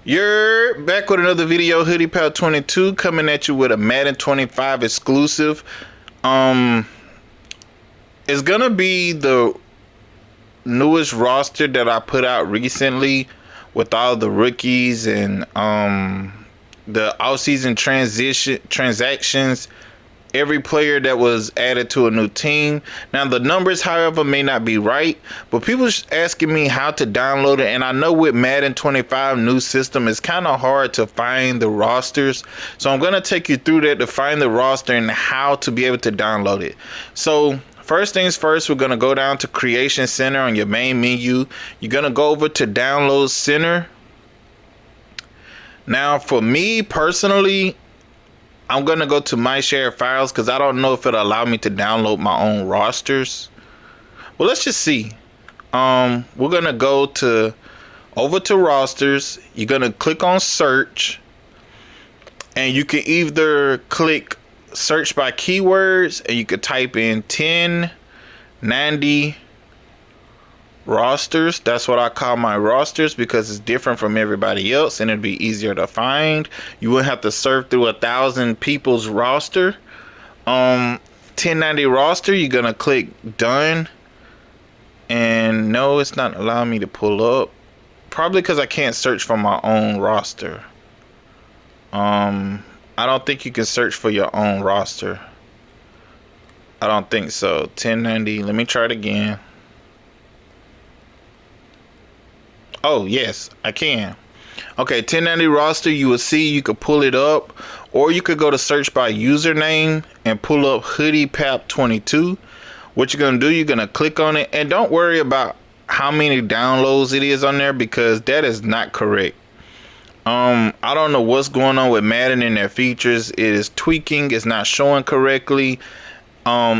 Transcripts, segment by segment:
You're back with another video. Hoodie Pal 22 coming at you with a Madden 25 exclusive. Um, it's gonna be the newest roster that I put out recently with all the rookies and the offseason transactions. Every player that was added to a new team. Now the numbers, however, may not be right, but people asking me how to download it, and I know with Madden 25 new system, it's kind of hard to find the rosters. So I'm gonna take you through that to find the roster and how to be able to download it. So first things first, we're gonna go down to Creation Center on your main menu. You're gonna go over to Download Center. Now for me personally, I'm going to go to my shared files because I don't know if it'll allow me to download my own rosters. Well, let's just see. We're going to go to over to rosters. You're going to click on search, and you can either click search by keywords, and you could type in 1090 rosters. That's what I call my rosters because it's different from everybody else and it'd be easier to find. You wouldn't have to surf through 1,000 people's roster. 1090 roster, you're gonna click done, and no, it's not allowing me to pull up, probably because I can't search for my own roster. I don't think you can search for your own roster. I don't think so. 1090, let me try it again. Oh, yes, I can. Okay, 1090 roster, you will see you could pull it up, or you could go to search by username and pull up Hoodie Pap 22. What you're going to do, you're going to click on it, and don't worry about how many downloads it is on there because that is not correct. I don't know what's going on with Madden and their features. It is tweaking, it's not showing correctly.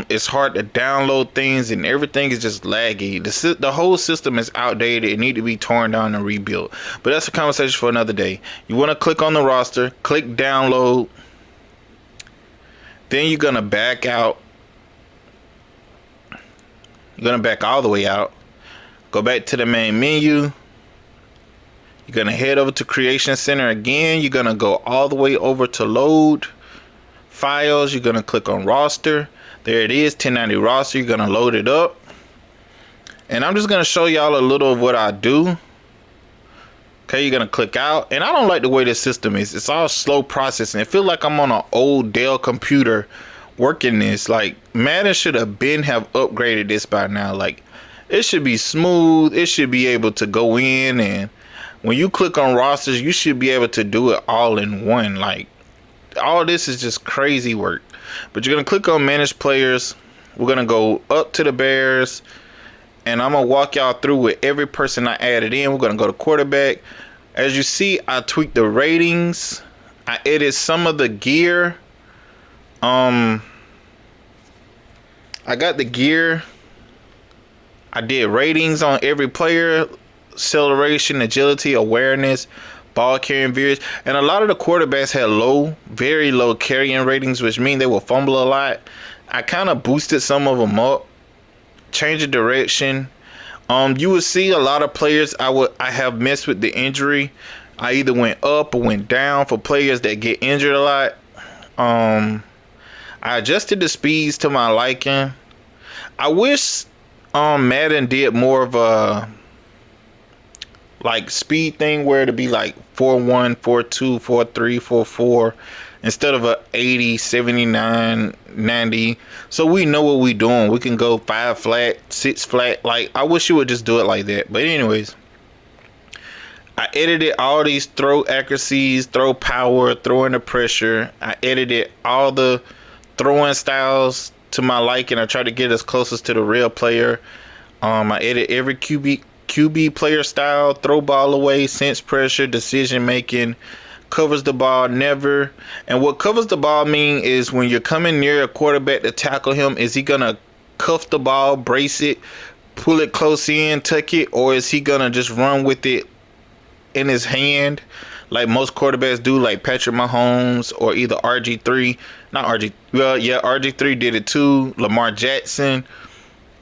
It's hard to download things and everything is just laggy. The whole system is outdated. It needs to be torn down and rebuilt. But that's a conversation for another day. You want to click on the roster, click download. Then you're going to back out. You're going to back all the way out. Go back to the main menu. You're going to head over to Creation Center again. You're going to go all the way over to load files. You're going to click on roster. There it is, 1090 roster. You're going to load it up. And I'm just going to show y'all a little of what I do. Okay, you're going to click out. And I don't like the way this system is. It's all slow processing. It feels like I'm on an old Dell computer working this. Like, Madden should have upgraded this by now. Like, it should be smooth. It should be able to go in. And when you click on rosters, you should be able to do it all in one. Like, all this is just crazy work. But you're going to click on manage players. We're going to go up to the Bears, and I'm going to walk y'all through with every person I added in. We're going to go to quarterback. As you see, I tweaked the ratings. I edited some of the gear. I got the gear. I did ratings on every player, acceleration, agility, awareness, ball carrying veers, and a lot of the quarterbacks had very low carrying ratings, which mean they will fumble a lot. I kind of boosted some of them up, changed the direction. You will see a lot of players I have missed with the injury. I either went up or went down for players that get injured a lot. I adjusted the speeds to my liking. I wish Madden did more of a like speed thing where it'd be like 4-1, 4-2, 4-3, 4-4 instead of a 80, 79, 90. So we know what we're doing. We can go 5 flat, 6 flat. Like, I wish you would just do it like that. But anyways, I edited all these throw accuracies, throw power, throw under pressure. I edited all the throwing styles to my liking. I tried to get as closest to the real player. I edited every QB player style, throw ball away, sense pressure, decision making, covers the ball, never. And what covers the ball mean is when you're coming near a quarterback to tackle him, is he gonna cuff the ball, brace it, pull it close in, tuck it, or is he gonna just run with it in his hand like most quarterbacks do, like Patrick Mahomes or either RG3, not RG, well, yeah, RG3 did it too, Lamar Jackson.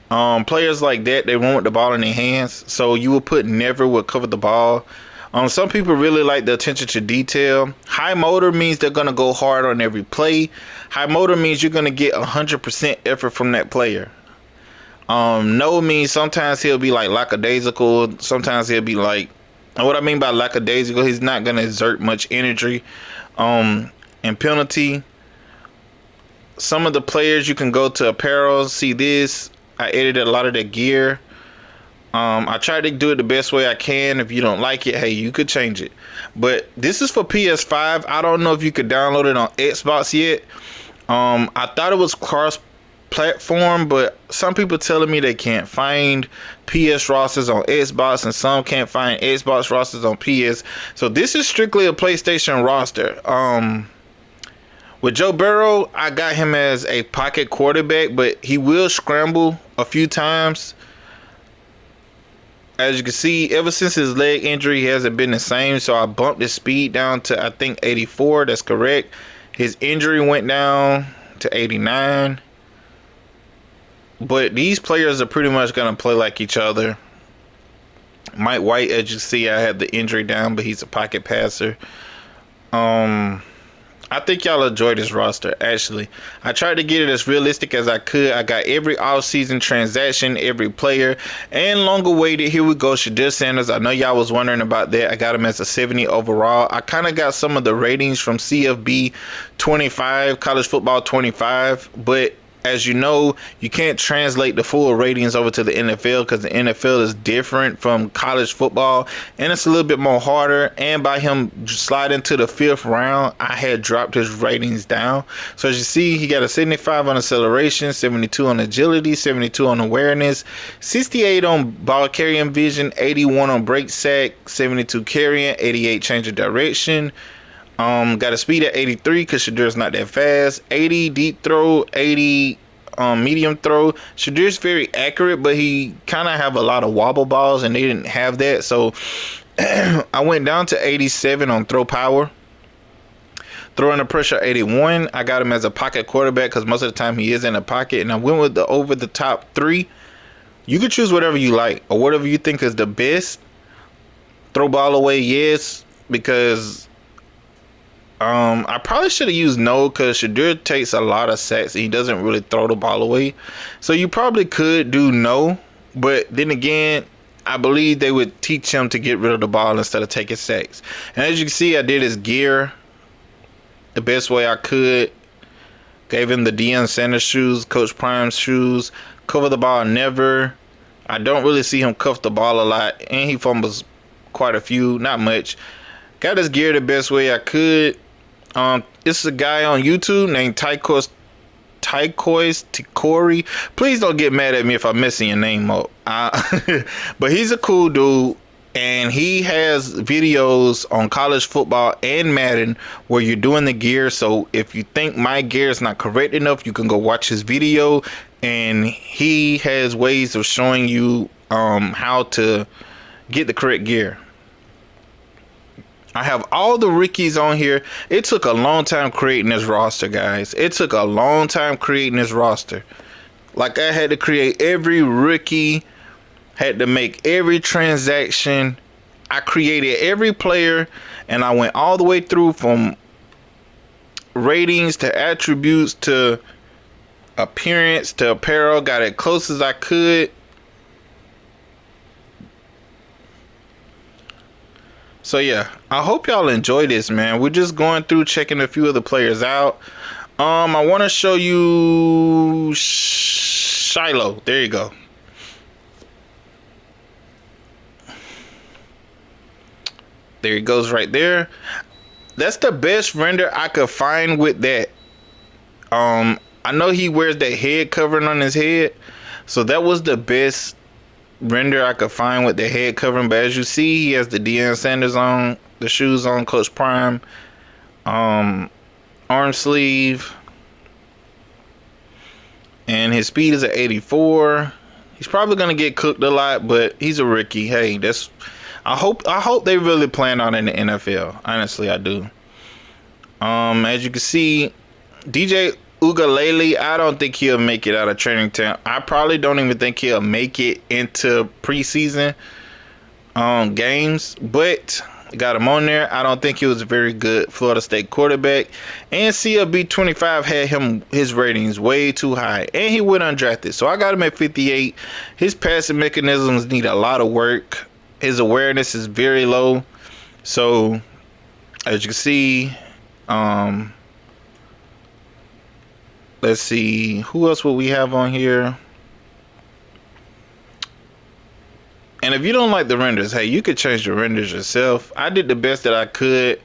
Players like that, they run with the ball in their hands. So you would put never would cover the ball. Some people really like the attention to detail. High motor means they're gonna go hard on every play. High motor means you're gonna get 100% effort from that player. No means sometimes he'll be like lackadaisical. Sometimes he'll be like, and what I mean by lackadaisical, he's not gonna exert much energy. And penalty. Some of the players you can go to apparel, see this. I edited a lot of their gear. I tried to do it the best way I can. If you don't like it, hey, you could change it. But this is for PS5. I don't know if you could download it on Xbox yet. I thought it was cross-platform, but some people telling me they can't find PS rosters on Xbox, and some can't find Xbox rosters on PS. So this is strictly a PlayStation roster. With Joe Burrow, I got him as a pocket quarterback, but he will scramble a few times. As you can see, ever since his leg injury, he hasn't been the same. So I bumped his speed down to, I think, 84. That's correct. His injury went down to 89. But these players are pretty much going to play like each other. Mike White, as you see, I had the injury down, but he's a pocket passer. I think y'all enjoy this roster, actually. I tried to get it as realistic as I could. I got every offseason transaction, every player, and long awaited. Here we go, Shedeur Sanders. I know y'all was wondering about that. I got him as a 70 overall. I kind of got some of the ratings from CFB 25, College Football 25, but as you know, you can't translate the full ratings over to the NFL because the NFL is different from college football, and it's a little bit more harder. And by him sliding to the 5th round, I had dropped his ratings down. So as you see, he got a 75 on acceleration, 72 on agility, 72 on awareness, 68 on ball carrying vision, 81 on break sack, 72 carrying, 88 change of direction. Got a speed at 83 because Shedeur's not that fast. 80 deep throw, 80 medium throw. Shedeur's very accurate, but he kind of have a lot of wobble balls, and they didn't have that. So I went down to 87 on throw power. Throwing the pressure 81. I got him as a pocket quarterback because most of the time he is in a pocket. And I went with the over the top 3. You can choose whatever you like or whatever you think is the best. Throw ball away, yes, because I probably should have used no because Shedeur takes a lot of sacks and he doesn't really throw the ball away. So you probably could do no, but then again, I believe they would teach him to get rid of the ball instead of taking sacks. And as you can see, I did his gear the best way I could. Gave him the Sanders shoes, Coach Prime's shoes. Cover the ball never. I don't really see him cuff the ball a lot, and he fumbles quite a few, not much. Got his gear the best way I could. This is a guy on YouTube named Tycois Tikori. Please don't get mad at me if I'm messing your name up. But he's a cool dude, and he has videos on college football and Madden where you're doing the gear. So if you think my gear is not correct enough, you can go watch his video, and he has ways of showing you how to get the correct gear. I have all the rookies on here. It took a long time creating this roster, guys. It took a long time creating this roster. Like, I had to create every rookie, had to make every transaction. I created every player, and I went all the way through from ratings to attributes to appearance to apparel. Got it close as I could. So yeah, I hope y'all enjoy this, man. We're just going through checking a few of the players out. I want to show you Shilo. There you go. There he goes right there. That's the best render I could find with that. I know he wears that head covering on his head, so that was the best render I could find with the head covering. But as you see, he has the Sanders on, the shoes on, Coach Prime, arm sleeve, and his speed is at 84. He's probably gonna get cooked a lot, but he's a rookie. Hey, that's I hope they really plan on in the NFL. Honestly, I do. As you can see, DJ Ugalele, I don't think he'll make it out of training camp. I probably don't even think he'll make it into preseason games, but Got him on there. I don't think he was a very good Florida State quarterback. And CLB 25 had his ratings way too high. And he went undrafted. So I got him at 58. His passing mechanisms need a lot of work. His awareness is very low. So as you can see, let's see, who else would we have on here? And if you don't like the renders, hey, you could change the renders yourself. I did the best that I could.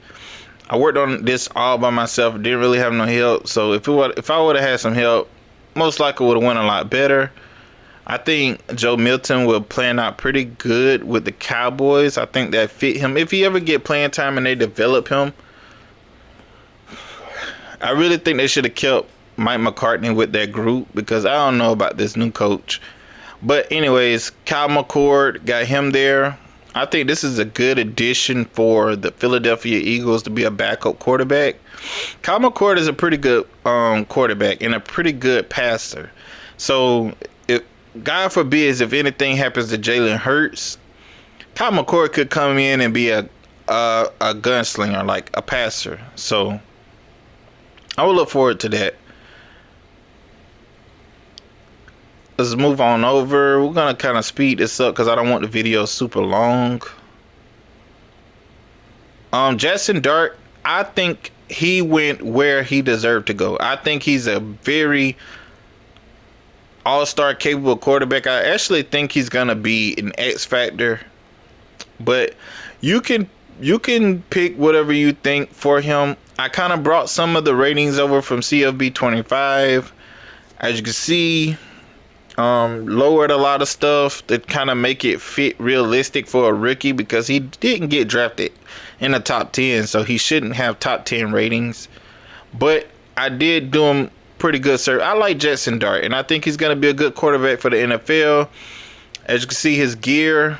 I worked on this all by myself. Didn't really have no help. So if I would have had some help, most likely would have went a lot better. I think Joe Milton will plan out pretty good with the Cowboys. I think that fit him. If he ever get playing time and they develop him, I really think they should have kept Mike McCartney with that group, because I don't know about this new coach. But anyways, Kyle McCord, got him there. I think this is a good addition for the Philadelphia Eagles to be a backup quarterback. Kyle McCord is a pretty good quarterback and a pretty good passer. So, if God forbid, if anything happens to Jalen Hurts, Kyle McCord could come in and be a gunslinger, like a passer. So, I will look forward to that. Let's move on over. We're going to kind of speed this up because I don't want the video super long. Jackson Dart, I think he went where he deserved to go. I think he's a very all-star capable quarterback. I actually think he's going to be an X factor. But you can pick whatever you think for him. I kind of brought some of the ratings over from CFB 25. As you can see, lowered a lot of stuff to kind of make it fit realistic for a rookie, because he didn't get drafted in the top 10, so he shouldn't have top 10 ratings. But I did do him pretty good, sir. I like Jackson Dart, and I think he's going to be a good quarterback for the NFL. As you can see, his gear,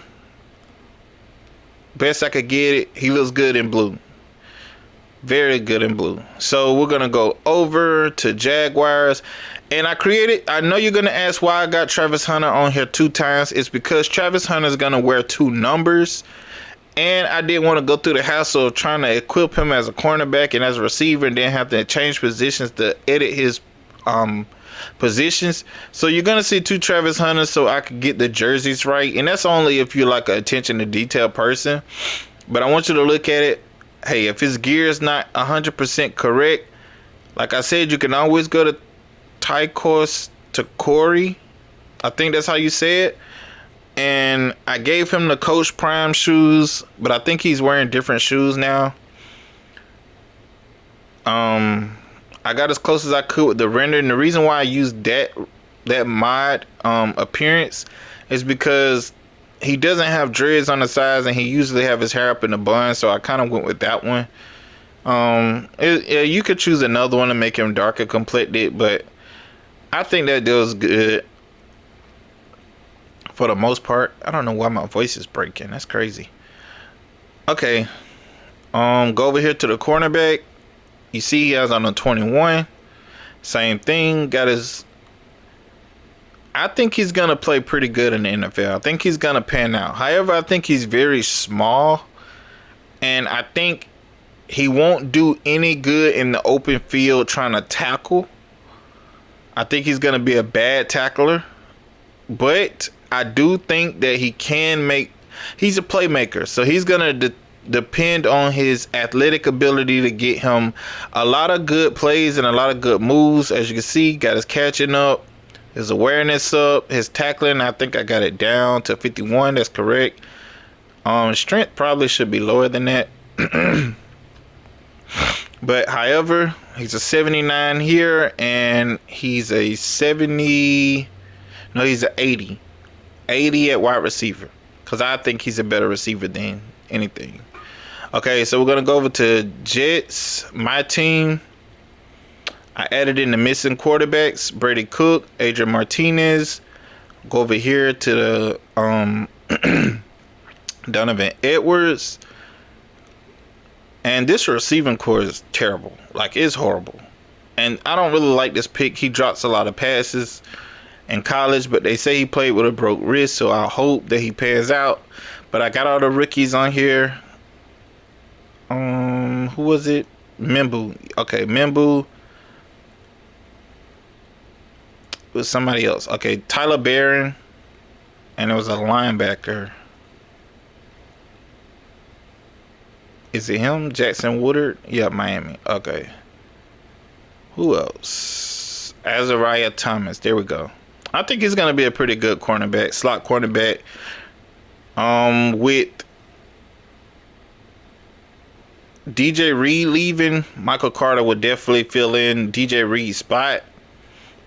best I could get it, he looks good in blue. Very good in blue. So we're going to go over to Jaguars. And I know you're going to ask why I got Travis Hunter on here 2 times. It's because Travis Hunter is going to wear 2 numbers. And I didn't want to go through the hassle of trying to equip him as a cornerback and as a receiver, and then have to change positions to edit his positions. So you're going to see 2 Travis Hunters so I could get the jerseys right. And that's only if you're like an attention to detail person. But I want you to look at it. Hey, if his gear is not 100% correct, like I said, you can always go to Tycos to Corey. I think that's how you say it. And I gave him the Coach Prime shoes, but I think he's wearing different shoes now. I got as close as I could with the render, and the reason why I used that mod appearance is because he doesn't have dreads on the sides, and he usually have his hair up in a bun, so I kind of went with that one. You could choose another one to make him darker complected, but I think that does good for the most part. I don't know why my voice is breaking. That's crazy. Okay. Go over here to the cornerback. You see he has on a 21. Same thing. Got his... I think he's going to play pretty good in the NFL. I think he's going to pan out. However, I think he's very small. And I think he won't do any good in the open field trying to tackle. I think he's going to be a bad tackler. But I do think that he can make... He's a playmaker. So he's going to depend on his athletic ability to get him a lot of good plays and a lot of good moves. As you can see, got his catching up, his awareness up, his tackling. I think I got it down to 51. That's correct. Strength probably should be lower than that. But however, he's a 79 here, and he's a 70. No, he's an 80. 80 at wide receiver, because I think he's a better receiver than anything. Okay, so we're going to go over to Jets, my team. I added in the missing quarterbacks, Brady Cook, Adrian Martinez. Go over here to the Donovan Edwards. And this receiving core is terrible. Like, it's horrible. And I don't really like this pick. He drops a lot of passes in college, but they say he played with a broke wrist, so I hope that he pans out. But I got all the rookies on here. Who was it? Membu. Okay, Membu was somebody else. Okay, Tyler Barron, and it was a linebacker. Is it him? Jackson Woodard? Yeah, Miami. Okay. Who else? Azariah Thomas. There we go. I think he's gonna be a pretty good cornerback, slot cornerback. With DJ Reed leaving, Michael Carter would definitely fill in DJ Reed's spot.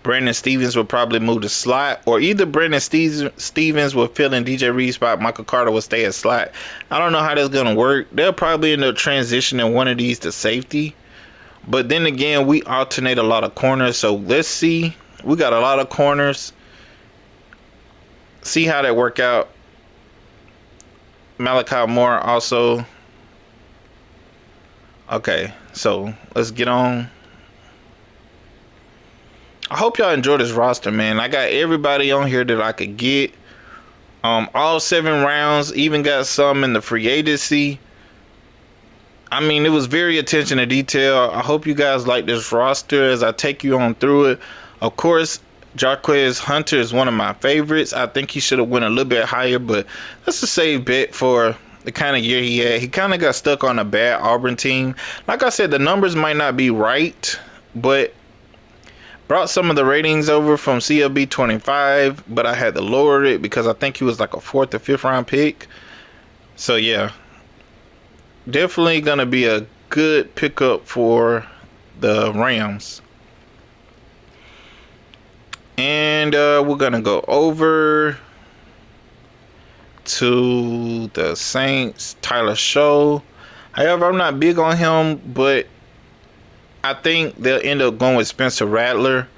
Brandon Stevens would probably move to slot, or either Brandon Stevens will fill in DJ Reed's spot. Michael Carter will stay at slot. I don't know how that's gonna work. They'll probably end up transitioning one of these to safety. But then again, we alternate a lot of corners, so let's see. We got a lot of corners. See how that work out. Malachi Moore also. Okay, so let's get on. I hope y'all enjoy this roster, man. I got everybody on here that I could get. All 7 rounds, even got some in the free agency. I mean, it was very attention to detail. I hope you guys like this roster as I take you on through it. Of course, Jarquez Hunter is one of my favorites. I think he should have went a little bit higher, but that's a safe bet for the kind of year he had. He kind of got stuck on a bad Auburn team. Like I said, the numbers might not be right, but brought some of the ratings over from CLB 25, but I had to lower it because I think he was like a 4th or 5th round pick. So yeah, definitely going to be a good pickup for the Rams. And we're going to go over to the Saints, Tyler Show. However, I'm not big on him, but I think they'll end up going with Spencer Rattler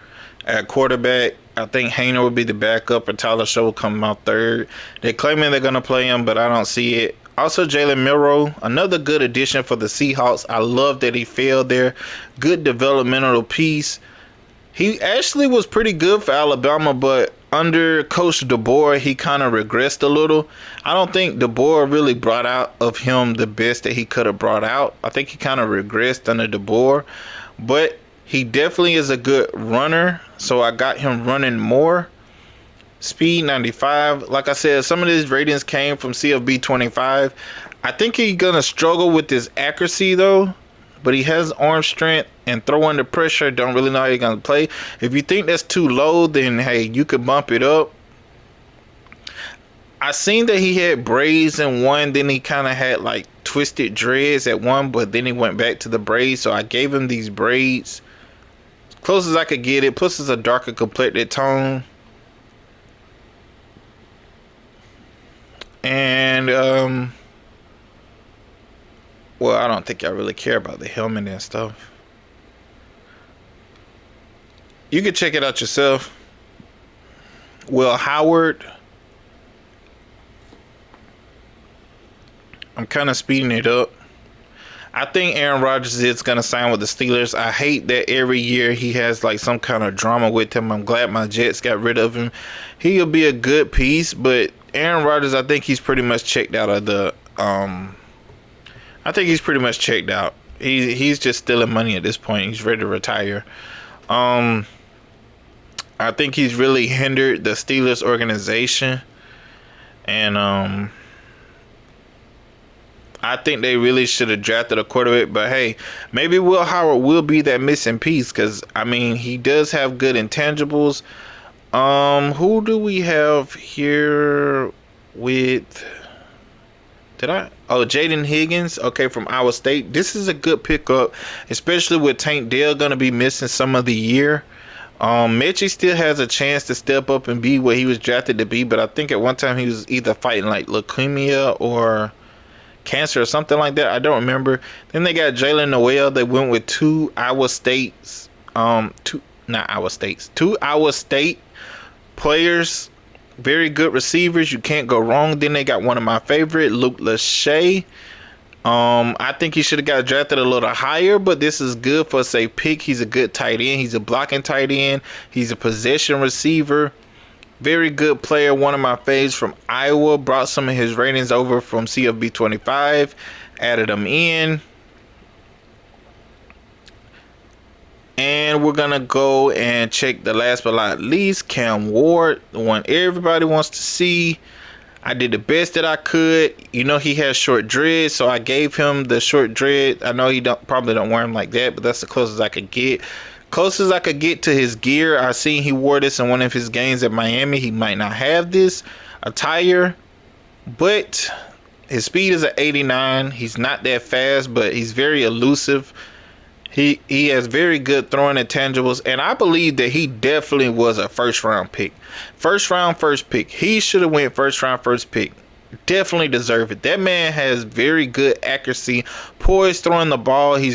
at quarterback. I think Hayner will be the backup, and Tyler Show will come out third. They're claiming they're going to play him, but I don't see it. Also, Jalen Milroe, another good addition for the Seahawks. I love that he failed there. Good developmental piece. He actually was pretty good for Alabama, but under Coach DeBoer, he kind of regressed a little. I don't think DeBoer really brought out of him the best that he could have brought out. I think he kind of regressed under DeBoer, but he definitely is a good runner, so I got him running more. Speed 95. Like I said, some of these ratings came from CFB 25. I think he's going to struggle with his accuracy, though. But he has arm strength and throw under pressure. Don't really know how he's going to play. If you think that's too low, then, hey, you could bump it up. I seen that he had braids in one. Then he kind of had, like, twisted dreads at one. But then he went back to the braids. So I gave him these braids. As close as I could get it. Plus, it's a darker complected tone. And, well, I don't think I really care about the helmet and stuff. You can check it out yourself. Will Howard. I'm kind of speeding it up. I think Aaron Rodgers is going to sign with the Steelers. I hate that every year he has like some kind of drama with him. I'm glad my Jets got rid of him. He'll be a good piece, but Aaron Rodgers, I think he's pretty much checked out of the I think he's pretty much checked out. He's just stealing money at this point. He's ready to retire. I think he's really hindered the Steelers organization, and I think they really should have drafted a quarterback. But hey, maybe Will Howard will be that missing piece because I mean he does have good intangibles. Who do we have here with? Jaden Higgins, okay, from Iowa State. This is a good pickup, especially with Tank Dell going to be missing some of the year. Mechie still has a chance to step up and be what he was drafted to be, but I think at one time he was either fighting like leukemia or cancer or something like that. I don't remember. Then they got Jalen Noel. They went with two Iowa State players. Very good receivers. You can't go wrong. Then they got one of my favorite, Luke Lachey. I think he should have got drafted a little higher, but this is good for a safe pick. He's a good tight end. He's a blocking tight end. He's a possession receiver. Very good player. One of my faves from Iowa. Brought some of his ratings over from CFB 25. Added them in. And we're gonna go and check the last but not least, Cam Ward, the one everybody wants to see. I did the best that I could. You know, he has short dreads, so I gave him the short dread. I know he probably don't wear them like that, but that's the closest I could get. Closest I could get to his gear. I seen he wore this in one of his games at Miami. He might not have this attire, but his speed is at 89. He's not that fast, but he's very elusive. He has very good throwing intangibles, and I believe that he definitely was a first round pick. First pick. He should have went first round, first pick. Definitely deserve it. That man has very good accuracy, poised throwing the ball. He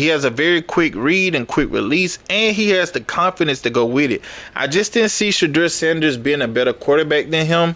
has a very quick read and quick release, and he has the confidence to go with it. I just didn't see Shedeur Sanders being a better quarterback than him.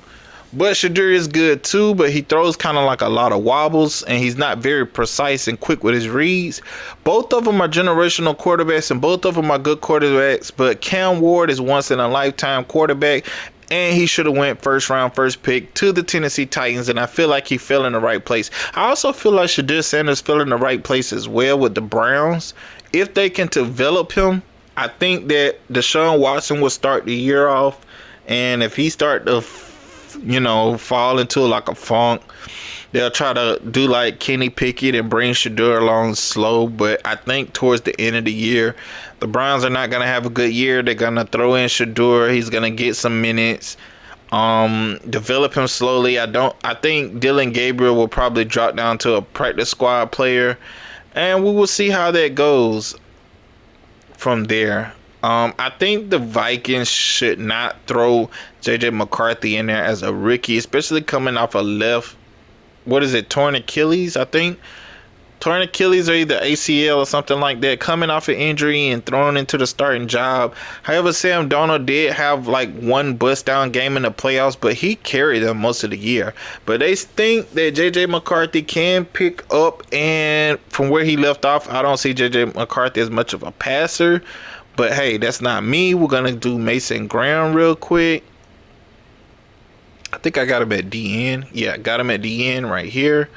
But Shedeur is good too, but he throws kind of like a lot of wobbles, and he's not very precise and quick with his reads. Both of them are generational quarterbacks, and both of them are good quarterbacks, but Cam Ward is once in a lifetime quarterback, and he should have went first round, first pick to the Tennessee Titans, and I feel like he fell in the right place. I also feel like Shedeur Sanders fell in the right place as well with the Browns. If they can develop him, I think that Deshaun Watson will start the year off, and if he start to fall into like a funk, they'll try to do like Kenny Pickett and bring Shedeur along slow. But I think towards the end of the year, the Browns are not going to have a good year. They're going to throw in Shedeur. He's going to get some minutes, develop him slowly. I think Dylan Gabriel will probably drop down to a practice squad player, and we will see how that goes from there. I think the Vikings should not throw J.J. McCarthy in there as a rookie, especially coming off a torn Achilles, I think. Torn Achilles or either ACL or something like that, coming off an injury and thrown into the starting job. However, Sam Darnold did have like one bust down game in the playoffs, but he carried them most of the year. But they think that J.J. McCarthy can pick up, and from where he left off, I don't see J.J. McCarthy as much of a passer. But hey, that's not me. We're going to do Mason Graham real quick. I think I got him at DN. Yeah, I got him at DN right here.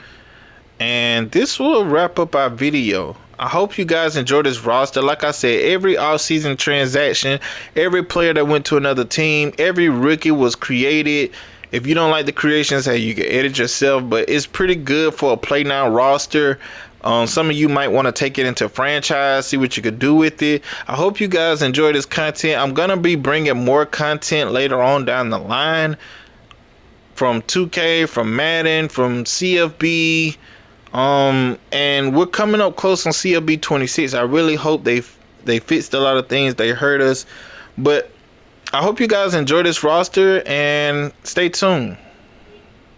And this will wrap up our video. I hope you guys enjoyed this roster. Like I said, every offseason transaction, every player that went to another team, every rookie was created. If you don't like the creations, hey, you can edit yourself. But it's pretty good for a Play Now roster. Some of you might want to take it into franchise, see what you could do with it. I hope you guys enjoy this content. I'm going to be bringing more content later on down the line from 2K, from Madden, from CFB. And we're coming up close on CFB 26. I really hope they fixed a lot of things. They hurt us. But I hope you guys enjoy this roster and stay tuned.